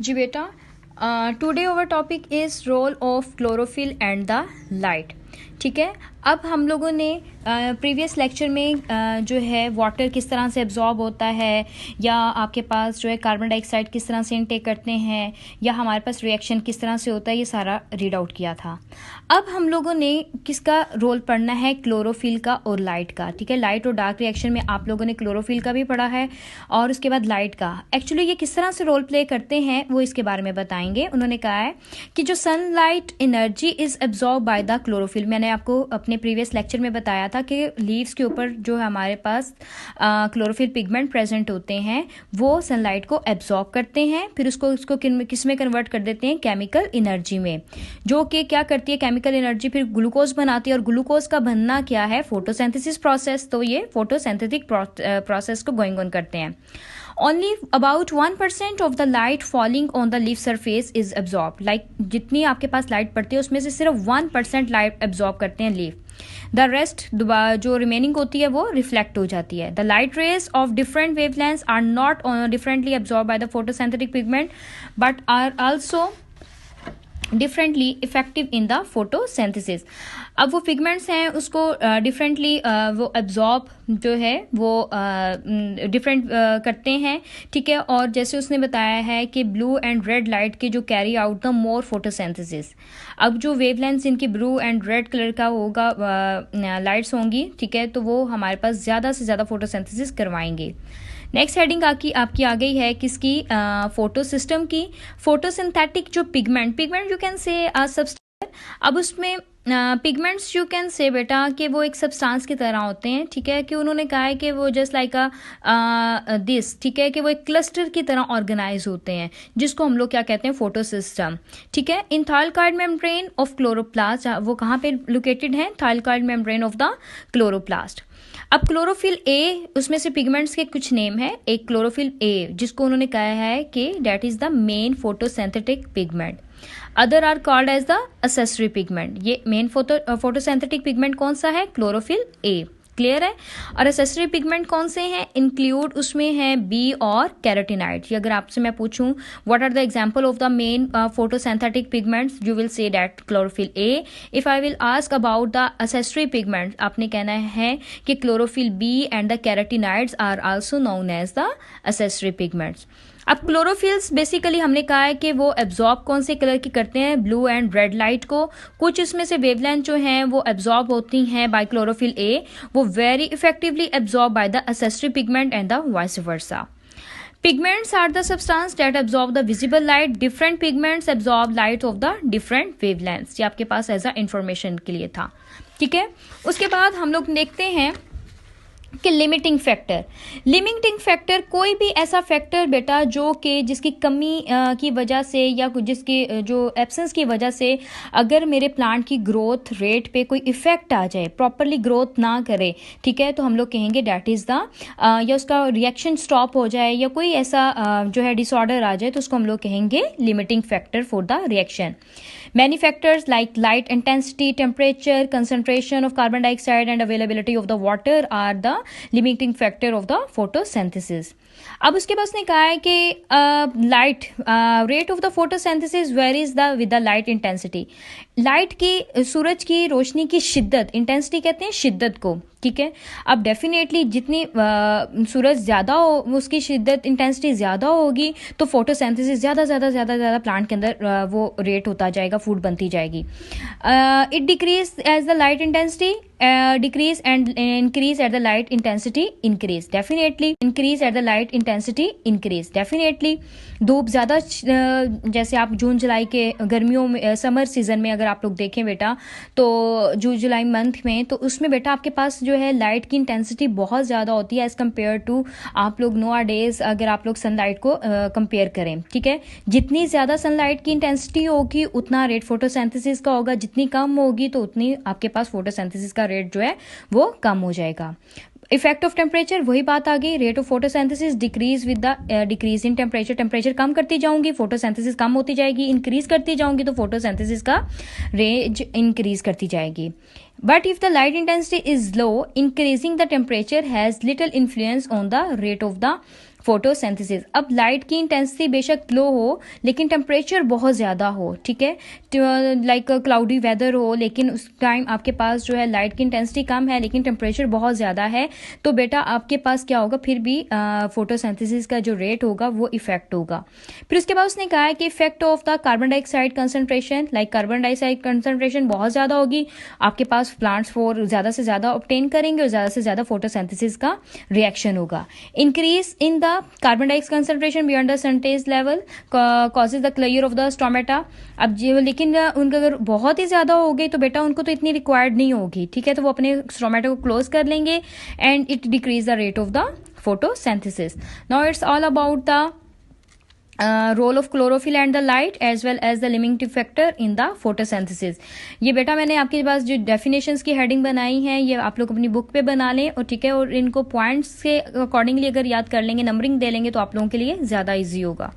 जी बेटा, today our topic is role of chlorophyll and the light. ठीक है. अब हम लोगों ने प्रीवियस लेक्चर में जो है वाटर किस तरह से एब्जॉर्ब होता है, या आपके पास जो है कार्बन डाइऑक्साइड किस तरह से इनटेक करते हैं, या हमारे पास रिएक्शन किस तरह से होता है, ये सारा रीड आउट किया था. अब हम लोगों ने किसका रोल पढ़ना है, क्लोरोफिल का और लाइट का. ठीक है. लाइट और डार्क रिएक्शन में आप लोगों ने क्लोरोफिल का भी पढ़ा है और उसके बाद लाइट का. एक्चुअली ये किस तरह से रोल प्ले करते हैं वो इसके बारे में बताएंगे. उन्होंने कहा है कि जो sunlight energy is absorb by the chlorophyll. मैंने आपको अपने प्रीवियस लेक्चर में बताया था कि लीव्स के ऊपर जो हमारे पास क्लोरोफिल पिगमेंट प्रेजेंट होते हैं वो सनलाइट को एब्जॉर्ब करते हैं, फिर उसको किस में कन्वर्ट कर देते हैं, केमिकल एनर्जी में, जो कि क्या करती है, केमिकल एनर्जी फिर ग्लूकोज बनाती है. और ग्लूकोज का बनना क्या है, फोटोसिंथेसिस प्रोसेस. तो ये फोटोसिंथेटिक प्रोसेस को गोइंग ऑन करते हैं. Only about 1% of the light falling on the leaf surface is absorbed. Like जितनी आपके पास लाइट पड़ती है उसमें से सिर्फ 1% लाइट एब्जॉर्ब करते हैं लीफ. द रेस्ट जो रिमेनिंग होती है वो रिफ्लेक्ट हो जाती है. The light rays of different wavelengths are not differently absorb by the photosynthetic pigment but are also differently effective in the photosynthesis. अब वो पिगमेंट्स हैं उसको डिफरेंटली वो एब्जॉर्ब जो है वो डिफरेंट करते हैं. ठीक है. और जैसे उसने बताया है कि ब्लू एंड रेड लाइट के जो carry out the more photosynthesis. अब जो वेवलेंथ्स इनकी ब्लू एंड रेड कलर का होगा, लाइट्स होंगी, ठीक है, तो वो हमारे पास ज़्यादा से ज़्यादा फोटोसिंथेसिस करवाएंगे. नेक्स्ट हेडिंग आपकी आ गई है किसकी, फोटो सिस्टम की. फोटोसिंथेटिक जो pigment you can say substance. अब उसमें पिगमेंट्स यू कैन से बेटा कि वो एक सब्सटेंस की तरह होते हैं. ठीक है. कि उन्होंने कहा है कि वो जस्ट लाइक दिस. ठीक है. कि वो एक क्लस्टर की तरह ऑर्गेनाइज होते हैं जिसको हम लोग क्या कहते हैं, फोटो सिस्टम. ठीक है. इन थाइलकॉइड मेम्ब्रेन ऑफ क्लोरोप्लास्ट. वो कहाँ पे लोकेटेड है, थाइलकॉइड मेम्ब्रेन ऑफ द क्लोरोप्लास्ट. अब क्लोरोफिल ए, उसमें से पिगमेंट्स के कुछ नेम है. एक क्लोरोफिल ए जिसको उन्होंने कहा है कि that is the main photosynthetic pigment. Other are called as the accessory pigment. ये मेन फोटोसिंथेटिक पिगमेंट कौन सा है, क्लोरोफिल ए. क्लियर है. और एसेसरी पिगमेंट कौन से हैं, इंक्लूड उसमें है बी और कैरोटीनाइड. ये अगर आपसे मैं पूछूं what are the example of the main photosynthetic pigments, you will say that chlorophyll A. If I will ask about the accessory pigment, आपने कहना है कि chlorophyll B and the carotenoids are also known as the accessory pigments. अब chlorophylls basically हमने कहा है कि वो एब्जॉर्ब कौन से कलर की करते हैं, ब्लू एंड रेड लाइट को. कुछ इसमें से वेवलेंथ जो हैं वो एब्जॉर्ब होती हैं बाय क्लोरोफिल ए, वो very effectively absorb by the accessory pigment and the vice versa. Pigments are the substance that absorb the visible light. Different pigments absorb light of the different wavelengths. ये आपके पास as a information के लिए था. ठीक है. उसके बाद हम लोग देखते हैं कि लिमिटिंग फैक्टर कोई भी ऐसा फैक्टर बेटा जो कि जिसकी कमी की वजह से या जिसकी जो एब्सेंस की वजह से अगर मेरे प्लांट की ग्रोथ रेट पे कोई इफेक्ट आ जाए, प्रॉपरली ग्रोथ ना करे, ठीक है, तो हम लोग कहेंगे डैट इज़ द, या उसका रिएक्शन स्टॉप हो जाए या कोई ऐसा जो है डिसऑर्डर आ जाए, तो उसको हम लोग कहेंगे limiting factor for the reaction. Many factors like light intensity, temperature, concentration of carbon dioxide and availability of the water are the limiting factor of the photosynthesis. अब उसके बाद उसने कहा है कि light rate of the photosynthesis varies the with the light intensity. Light की, सूरज की रोशनी की शिद्दत, इंटेंसिटी कहते हैं शिद्दत को. ठीक है. अब डेफिनेटली जितनी सूरज ज़्यादा हो, उसकी शिद्दत इंटेंसिटी ज़्यादा होगी तो फोटोसिंथेसिस ज़्यादा प्लांट के अंदर वो रेट होता जाएगा, फूड बनती जाएगी. It decrease as the light intensity decrease and increase at the light intensity increase. Definitely increase at the light intensity increase. Definitely धूप ज़्यादा, जैसे आप जून जुलाई के गर्मियों में, समर सीजन में अगर आप लोग देखें बेटा, तो जून जुलाई मंथ में, तो उसमें बेटा आपके पास जो है लाइट की इंटेंसिटी बहुत ज़्यादा होती है एज़ कम्पेयर टू आप लोग नो डेज अगर आप लोग सनलाइट को कंपेयर करें. ठीक है. जितनी ज़्यादा सनलाइट की इंटेंसिटी होगी उतना रेट फोटोसिंथेसिस का होगा, जितनी कम होगी तो उतनी आपके पास फोटोसिंथेसिस का रेट जो है वो कम हो जाएगा. इफेक्ट ऑफ टेम्परेचर, वही बात आ गई. Rate of photosynthesis decrease with the decrease in temperature कम करती जाऊंगी, फोटोसिंथेसिस कम होती जाएगी. इंक्रीज करती जाऊंगी तो फोटोसिंथेसिस का रेंज इंक्रीज करती जाएगी. But if the light intensity is low, increasing the temperature has little influence on the rate of the photosynthesis. अब लाइट की इंटेंसिटी बेशक लो हो लेकिन टेम्परेचर बहुत ज़्यादा हो, ठीक है, लाइक क्लाउडी वेदर हो लेकिन उस टाइम आपके पास जो है लाइट की इंटेंसिटी कम है लेकिन टेम्परेचर बहुत ज़्यादा है, तो बेटा आपके पास क्या होगा, फिर भी फोटोसिंथेसिस का जो रेट होगा वो इफेक्ट होगा। फिर उसके बाद उसने कहा है कि effect of the carbon dioxide concentration, like carbon dioxide concentration बहुत ज़्यादा होगी, आपके पास प्लांट्स फॉर ज़्यादा से ज़्यादा ऑब्टेन करेंगे और ज़्यादा से ज़्यादा फोटोसिंथेसिस का रिएक्शन होगा। Increase in the carbon dioxide concentration beyond the certain level causes the clear of the stomata. अब लेकिन उनका अगर बहुत ही ज़्यादा हो गई तो बेटा उनको तो इतनी रिक्वायर्ड नहीं होगी, ठीक है, तो वो अपने स्टोमेटा को क्लोज कर लेंगे and it decrease the rate of the photosynthesis. Now it's all about the role of chlorophyll and the light as well as the limiting factor in the photosynthesis. ये बेटा मैंने आपके पास जो डेफिनेशंस की heading बनाई है ये आप लोग अपनी बुक पे बना लें और ठीक है, और इनको पॉइंट्स के अकॉर्डिंगली अगर याद कर लेंगे, नंबरिंग दे लेंगे तो आप लोगों के लिए ज़्यादा ईजी होगा।